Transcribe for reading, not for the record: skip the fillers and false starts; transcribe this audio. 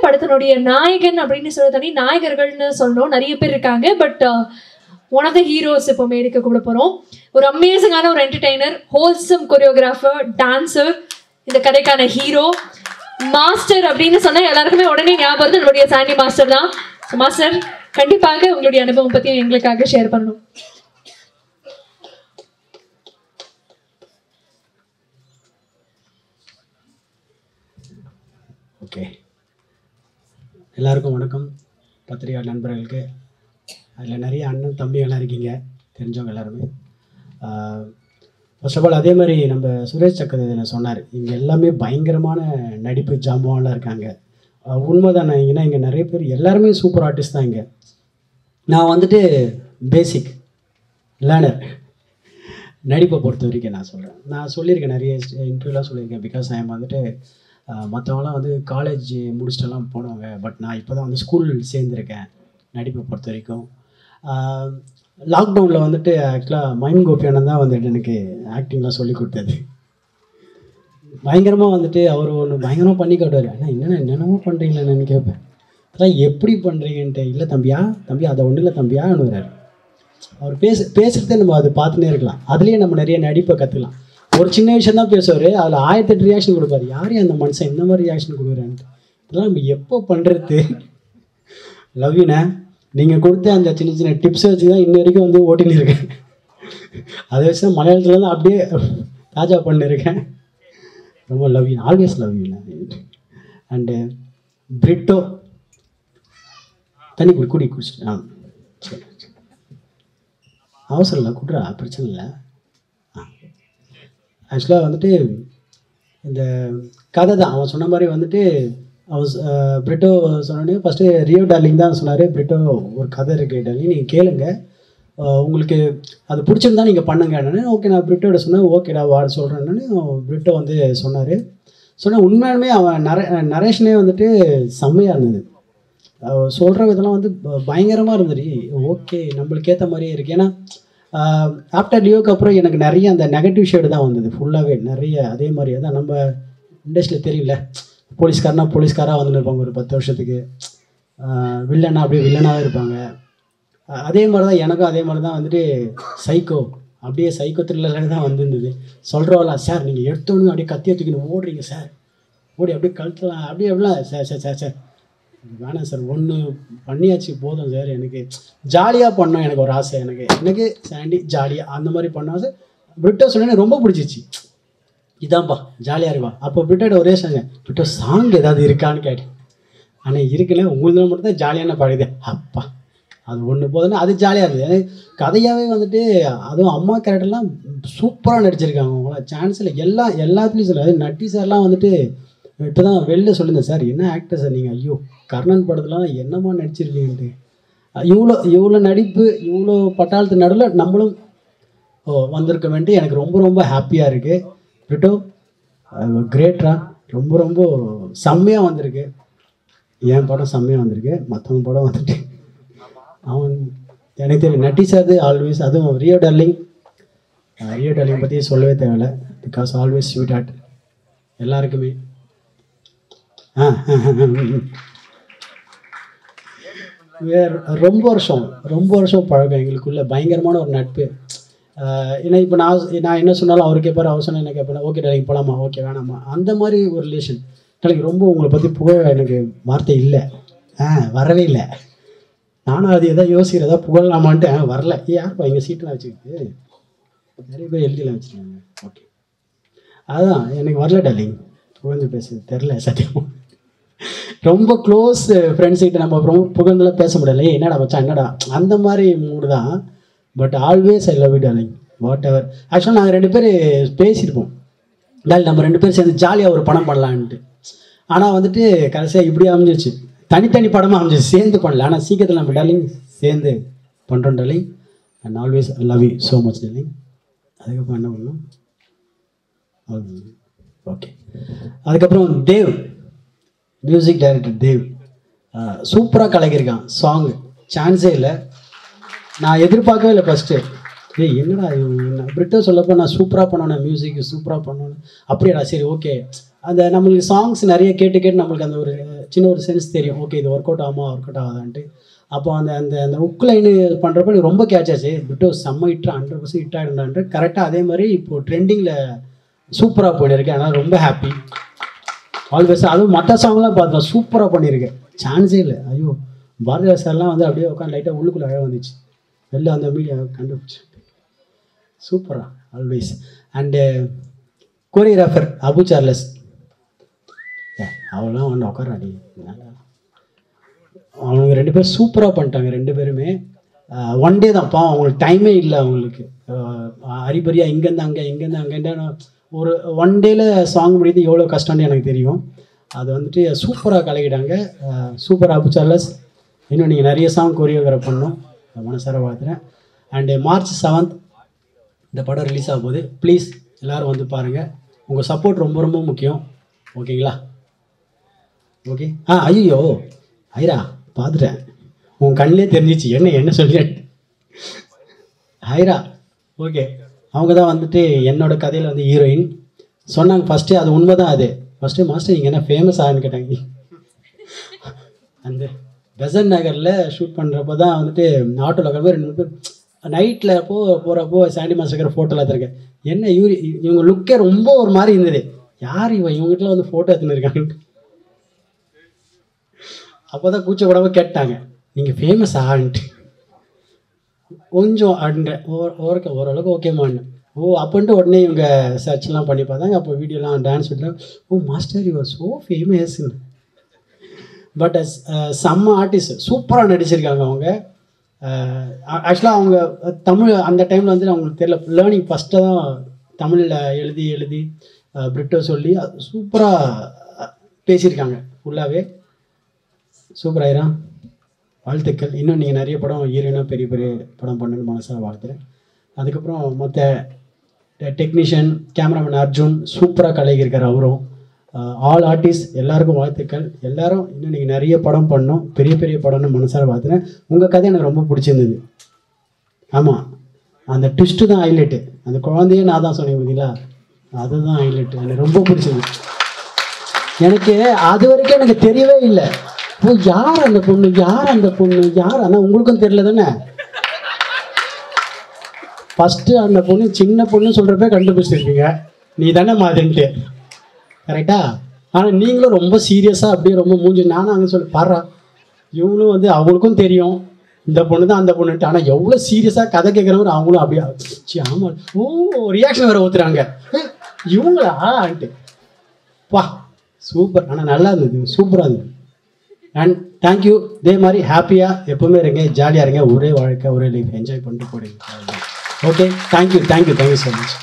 படத்தினுடைய நாயகன் அப்படின்னு சொல்ல தனி நாயகர்கள்னு சொல்லணும், நிறைய பேர் இருக்காங்க. But one of the heroes இப்போ மேடைக்கு கூட போகிறோம். ஒரு அமேசிங்கான ஒரு என்டர்டெய்னர், ஹோல்சம் கொரியோகிராஃபர், டான்ஸர், இந்த கதைக்கான ஹீரோ, மாஸ்டர் அப்படின்னு சொன்னால் எல்லாருக்குமே உடனே ஞாபகம் நம்மளுடைய சாண்டி மாஸ்டர் தான். மாஸ்டர், கண்டிப்பாக உங்களுடைய அனுபவம் பற்றி எங்களுக்காக ஷேர் பண்ணணும். ஓகே, எல்லாருக்கும் வணக்கம். பத்திரிகையாளர் நண்பர்களுக்கு, அதில் நிறைய அண்ணன் தம்பிகள்லாம் இருக்கீங்க, தெரிஞ்சவங்க எல்லாருமே. ஃபர்ஸ்ட் ஆஃப் ஆல் அதே மாதிரி நம்ம சுரேஷ் சக்கரவர்த்தி சொன்னார், இங்கே எல்லாமே பயங்கரமான நடிப்பு ஜாம்பவான்லாம் இருக்காங்க. உண்மைதான். ஏன்னா இங்கே நிறைய பேர் எல்லாருமே சூப்பர் ஆர்டிஸ்ட் தான். இங்கே நான் வந்துட்டு பேசிக் லேர்னர். நடிப்பை பொறுத்த வரைக்கும் நான் சொல்கிறேன், நான் சொல்லியிருக்கேன், நிறைய இன்டர்வியூலாம் சொல்லியிருக்கேன். பிகாஸ் ஐ வந்துட்டு மற்றவங்களாம் வந்து காலேஜ் முடிச்சுட்டெல்லாம் போனவங்க. பட் நான் இப்போ தான் வந்து ஸ்கூல் சேர்ந்துருக்கேன். நடிப்பை பொறுத்த வரைக்கும் லாக்டவுனில் வந்துட்டு ஆக்சுவலாக மைம் கோபியானந்த் தான் வந்துட்டு எனக்கு ஆக்டிங்லாம் சொல்லி கொடுத்தது. பயங்கரமாக வந்துட்டு அவர் ஒன்று பயங்கரமாக பண்ணி காட்டுவார். ஆனால் என்னென்னமோ பண்ணுறீங்களே நான் கேட்பேன், அதெல்லாம் எப்படி பண்ணுறீங்கன்ட்டு. இல்லை தம்பியா அதை ஒன்றும் இல்லை தம்பியான்னு வர்றாரு. அவர் பேசுகிறதே நம்ம அதை பார்த்துன்னே இருக்கலாம். அதுலேயே நம்ம நிறைய நடிப்பை கற்றுக்கலாம். ஒரு சின்ன விஷயம் தான் பேசுவார், அதில் 1008 ரியாக்ஷன் கொடுப்பாரு. யாரையும் அந்த மனுஷன் இந்த மாதிரி ரியாக்ஷன் கொடுக்குறான்ட்டு. இதெல்லாம் நம்ம எப்போ பண்ணுறது? லவ்யூண்ணே, நீங்கள் கொடுத்த அந்த சின்ன சின்ன டிப்ஸை வச்சு தான் இன்ன வரைக்கும் வந்து ஓட்டின்னு இருக்கேன். அதை வச்சு தான் மலையாளத்தில் தான் அப்படியே தாஜா பண்ணியிருக்கேன். ரொம்ப லவ் யூ, ஆல்வேஸ் லவ் யூண்ணே. அண்டு பிரிட்டோ தண்ணி குடிச்சிட்டு சரி, அவசரம் இல்லை, குடுறா, பிரச்சனை இல்லை. ஆக்சுவலாக வந்துட்டு இந்த கதை தான் அவன் சொன்ன மாதிரி வந்துட்டு பிரிட்டோ சொன்னோடனே ஃபஸ்ட்டு ரியோ டார்லிங் தான் சொன்னார். பிரிட்டோ ஒரு கதை இருக்குது டார்லிங், நீங்கள் கேளுங்க, உங்களுக்கு அது பிடிச்சிருந்தா நீங்கள் பண்ணுங்கன்னு. ஓகே, நான் பிரிட்டோட சொன்னேன். ஓகேடா வாட சொல்கிறேன்னு பிரிட்டோ வந்து சொன்னார். சொன்னால் உண்மையாலுமே அவன் நரேஷனே வந்துட்டு செம்மையாக இருந்தது. சொல்கிற விதெல்லாம் வந்து பயங்கரமாக இருந்தது. ஓகே, நம்மளுக்கு ஏற்ற மாதிரியே இருக்குது. ஏன்னா ஆஃப்டர் லியோக்கு அப்புறம் எனக்கு நிறைய அந்த நெகட்டிவ் ஷேடு தான் வந்தது ஃபுல்லாகவே நிறைய. அதே மாதிரி தான் நம்ம இண்டஸ்ட்ரியில் தெரியல, போலீஸ்காராக வந்துட்டு இருப்பாங்க ஒரு 10 வருஷத்துக்கு, வில்லனா அப்படியே வில்லனாகவே இருப்பாங்க. அதே மாதிரி தான் எனக்கும் அதே மாதிரி தான் வந்துட்டு சைக்கோ, அப்படியே சைக்கோ த்ரில்லர் தான் வந்துருந்தது. சொல்கிறவெல்லாம், சார் நீங்கள் எடுத்தோன்னு அப்படியே கத்தியை தூக்கின்னு ஓடுறீங்க சார், ஓடி அப்படியே கழுத்தலாம் அப்படியே எப்படிலாம் சார் வேணாம் சார், ஒன்று பண்ணியாச்சு போதும் சார், எனக்கு ஜாலியாக பண்ணோம், எனக்கு ஒரு ஆசை, எனக்கு சாண்டி ஜாலியாக அந்த மாதிரி பண்ணோம் சார். பிரிட்டோ சொன்னேன்னு ரொம்ப பிடிச்சிச்சு, இதான்ப்பா ஜாலியாக இருப்பா. அப்போ பிரிட்டோட ஒரே சாங்க, பிரிட்டோ சாங் ஏதாவது இருக்கான்னு கேட்டேன். ஆனால் இருக்குல்ல, உங்களுக்கு மட்டும் தான் ஜாலியான பாடுது. அப்பா அது ஒன்று போதுன்னா அது ஜாலியாக இருந்தது. எனக்கு கதையாகவே வந்துட்டு அதுவும் அம்மா கேரக்டர்லாம் சூப்பராக நடிச்சிருக்காங்க. அவங்கள சான்ஸ் இல்லை, எல்லாத்துலேயும் சொல்ல. அது நட்டி சார்லாம் வந்துட்டு இப்போ தான் வெளில சொல்லியிருந்தேன், சார் என்ன ஆக்டர் சார் நீங்கள், ஐயோ கர்ணன் படத்துலாம் என்னமா நடிச்சிருக்கீங்கன்ட்டு. இவ்வளோ நடிப்பு, இவ்வளோ பட்டாளத்து நடுவில் நம்மளும் வந்திருக்க வேண்டி எனக்கு ரொம்ப ரொம்ப ஹாப்பியாக இருக்குது. பிரிட்டோ கிரேட்ரா, ரொம்ப செம்மையாக வந்திருக்கு. என் படம் செம்மையாக வந்திருக்கு, மற்றவங்க படம் வந்துட்டு அவன் எனக்கு தெரியும். நட்டி சார் ஆல்வேஸ், அதுவும் ரியோ டார்லிங் பற்றி சொல்லவே தேவையில்லை. பிகாஸ் ஆல்வேஸ் ஸ்வீட் ஹார்ட் எல்லாருக்குமே. ரொம்ப வருஷம் பழக்கம் எங்களுக்குள்ள, பயங்கரமான ஒரு நட்பு. ஏன்னா இப்போ நான் என்ன சொன்னாலும் அவர் கேட்பார், அவர் சொன்னால் என்ன கேட்பேன். ஓகே டாலிங் போகலாமா, ஓகே வேணாமா, அந்த மாதிரி ஒரு ரிலேஷன். டாலிங் ரொம்ப உங்களை பற்றி புகழ எனக்கு வார்த்தை இல்லை, வரவே இல்லை. நானும் அது எதாவது யோசிக்கிறதா புகழலாமான்ட்டு வரல. யாருப்பா எங்கள் சீட்டெலாம் வச்சுக்கிட்டு நிறைய பேர் எழுதிலாம் வச்சுருக்காங்க. ஓகே, அதுதான் எனக்கு வரல டாலிங், புகழ்ந்து பேசுறது தெரில சத்தியம். ரொம்ப க்ளோஸ் ஃப்ரெண்ட்ஸ்கிட்ட நம்ம ரொம்ப புகழ்ந்துலாம் பேச முடியல, என்னடா வச்சா என்னடா அந்த மாதிரி மூடு தான். But always I love you darling, whatever. ஆக்சுவலாக நாங்கள் 2 பேர் பேசியிருப்போம், டால் நம்ம 2 பேர் சேர்ந்து ஜாலியாக ஒரு படம் பண்ணலான்ட்டு. ஆனால் வந்துட்டு கடைசியாக இப்படி அமைஞ்சிச்சு, தனித்தனி படமாக அமைஞ்சிச்சு, சேர்ந்து பண்ணல. ஆனால் சீக்கிரத்தில் நம்ம டார்லிங் சேர்ந்து பண்ணுறோம் darling. And always love you so much darling. அதுக்கப்புறம் என்ன பண்ணணும், ஓகே. அதுக்கப்புறம் தேவ், மியூசிக் டைரக்டர் தேவ் சூப்பராக கலக்கியிருக்கான். சாங்கு சான்ஸே இல்லை, நான் எதிர்பார்க்கவே இல்லை ஃபஸ்ட்டு. என்னடா பிரிட்டோ சொல்லப்போ நான் சூப்பராக பண்ணணும், மியூசிக் சூப்பராக பண்ணணும் அப்படியாடா, சரி ஓகே. அந்த நம்மளுக்கு சாங்ஸ் நிறைய கேட்டு நம்மளுக்கு அந்த ஒரு சின்ன ஒரு சென்ஸ் தெரியும், ஓகே இது ஒர்க் அவுட் ஆகுமா ஒர்க் அவுட் ஆகாதான்ட்டு. அப்போ அந்த அந்த அந்த உக் லைனு பண்ணுறப்ப எனக்கு ரொம்ப கேட்ச் ஆச்சு. பிரிட்டோ செம்ம ஹிட் 100% ஹிட் ஆகிடும்டான்ட்டு. கரெக்டாக அதே மாதிரி இப்போது ட்ரெண்டிங்கில் சூப்பராக போயிட்டுருக்கேன். அதனால் ரொம்ப ஹாப்பி. ஆல்வேஸ் அதுவும் மற்ற சாங்லாம் பார்த்தோம், சூப்பராக பண்ணியிருக்கேன், சான்ஸே இல்லை. ஐயோ பாரதியார் சார்லாம் வந்து அப்படியே உட்காந்து லைட்டாக உள்ளுக்குள்ளே அழகாக வந்துச்சு, வெளில அந்த மீடியா கண்டுபிடிச்சு சூப்பராக always. And choreographer Abu Charles, அவெல்லாம் வந்து உட்காராடி, அவங்க 2 பேர் சூப்பராக பண்ணிட்டாங்க. 2 பேருமே ஒன் டே தான் பாவம், அவங்களுக்கு டைமே இல்லை. அவங்களுக்கு அரிபரியாக இங்கேருந்து அங்கே இங்கேருந்து அங்கேன்னு ஒரு ஒன் டேல சாங் முடியுது, எவ்வளோ கஷ்டம்னு எனக்கு தெரியும். அது வந்துட்டு சூப்பராக கலக்கிட்டாங்க. சூப்பர் அபு சார்லஸ், இன்னும் நீங்கள் நிறைய சாங் கொரியோகிராஃப் பண்ணணும், மனசார வாழ்த்துறேன். அண்டு March 7th இந்த படம் ரிலீஸ் ஆக போகுது. ப்ளீஸ் எல்லோரும் வந்து பாருங்கள், உங்கள் சப்போர்ட் ரொம்ப ரொம்ப முக்கியம், ஓகேங்களா? ஓகே. ஐயோ ஐரா பார்த்துட்டேன், உன் கண்ணிலே தெரிஞ்சிச்சு என்ன சொல்லிட்டேன். ஐரா ஓகே, அவங்க தான் வந்துட்டு என்னோட கதையில் வந்து ஹீரோயின் சொன்னாங்க ஃபஸ்ட்டு. அது உண்மை தான். அது ஃபஸ்ட்டு மாஸ்டர் நீங்கள் என்ன ஃபேமஸ் ஆகுன்னு கேட்டாங்க. அந்த பெசன் நகரில் ஷூட் பண்ணுறப்போ தான் வந்துட்டு ஆட்டோவில் கிளம்பி 2 பேர் நைட்டில் போகிறப்போ சாண்டி மாஸ்டர் ஃபோட்டோவில் எடுத்துருக்கேன். என்ன இவங்க லுக்கே ரொம்ப ஒரு மாதிரி இருந்தது, யார் இவங்ககிட்ட வந்து ஃபோட்டோ எடுத்துன்னு இருக்காங்க. அப்போ தான் கூச்சப்படாமல் கேட்டாங்க, நீங்கள் ஃபேமஸ் ஆகிட்டு கொஞ்சம் அண்ட ஓரளவுக்கு ஓகேமான்னு. அப்போன்ட்டு உடனே இவங்க சர்ச்லாம் பண்ணி பார்த்தாங்க. அப்போ வீடியோலாம் டான்ஸ் விட்டுறாங்க. மாஸ்டர் யூஆர் ஸோ ஃபேமஸ்ன்னு. பட் செம்ம ஆர்டிஸ்ட், சூப்பராக நடிச்சிருக்காங்க அவங்க. ஆக்சுவலாக அவங்க தமிழ் அந்த டைமில் வந்து அவங்களுக்கு தெரியல, லேர்னிங் ஃபஸ்ட்டு தான் தமிழில் எழுதி பிரிட்டோ சொல்லி சூப்பராக பேசியிருக்காங்க ஃபுல்லாகவே. சூப்பர் ஆயிரா, வாழ்த்துக்கள். இன்னும் நீங்கள் நிறைய படம் ஹீரோயினாக பெரிய பெரிய படம் பண்ணணும்னு மனசாக வாழ்த்துறேன். அதுக்கப்புறம் மற்ற டெக்னீஷியன் கேமராமேன் அர்ஜுன் சூப்பராக கலகியிருக்கார் அவரும். ஆல் ஆர்டிஸ்ட் எல்லாருக்கும் வாழ்த்துக்கள். எல்லோரும் இன்னும் நீங்கள் நிறைய படம் பண்ணணும், பெரிய பெரிய படம்னு மனசார வாழ்த்துறேன். உங்கள் கதை எனக்கு ரொம்ப பிடிச்சிருந்தது. ஆமாம், அந்த ட்விஸ்ட்டு தான் ஹைலைட்டு. அந்த குழந்தையே நான் தான் சொன்னேன் பார்த்தீங்களா, அதுதான் ஹைலைட்டு. எனக்கு ரொம்ப பிடிச்சது. எனக்கு அது வரைக்கும் எனக்கு தெரியவே இல்லை, யார் அந்த பொண்ணு யார், ஆனால் உங்களுக்கும் தெரியல தானே. ஃபஸ்ட்டு அந்த பொண்ணு சின்ன பொண்ணு சொல்கிறப்ப கண்டுபிடிச்சிருக்கீங்க, நீ தானே மாதிரின்ட்டு, கரெக்டா? ஆனால் நீங்களும் ரொம்ப சீரியஸாக அப்படியே ரொம்ப மூஞ்சி, நானும் அங்கே சொல்லி பாடுறா, இவங்களும் வந்து அவங்களுக்கும் தெரியும் இந்த பொண்ணு தான் அந்த பொண்ணுன்ட்டு. ஆனால் எவ்வளோ சீரியஸாக கதை கேட்குறவங்க அவங்களும் அப்படியே ஆமாம் ரியாக்ஷன் வேறு ஊற்றுறாங்க, இவங்களான்ட்டு. பா சூப்பர். ஆனால் நல்லா இருந்தது, சூப்பராக இருந்தது. And thank you. இதே மாதிரி ஹாப்பியாக எப்போவுமே இருங்க, ஜாலியாக இருங்க, ஒரே வாழ்க்கை ஒரே லைஃப் என்ஜாய் பண்ணிட்டு போடுங்க. Okay, thank you so much.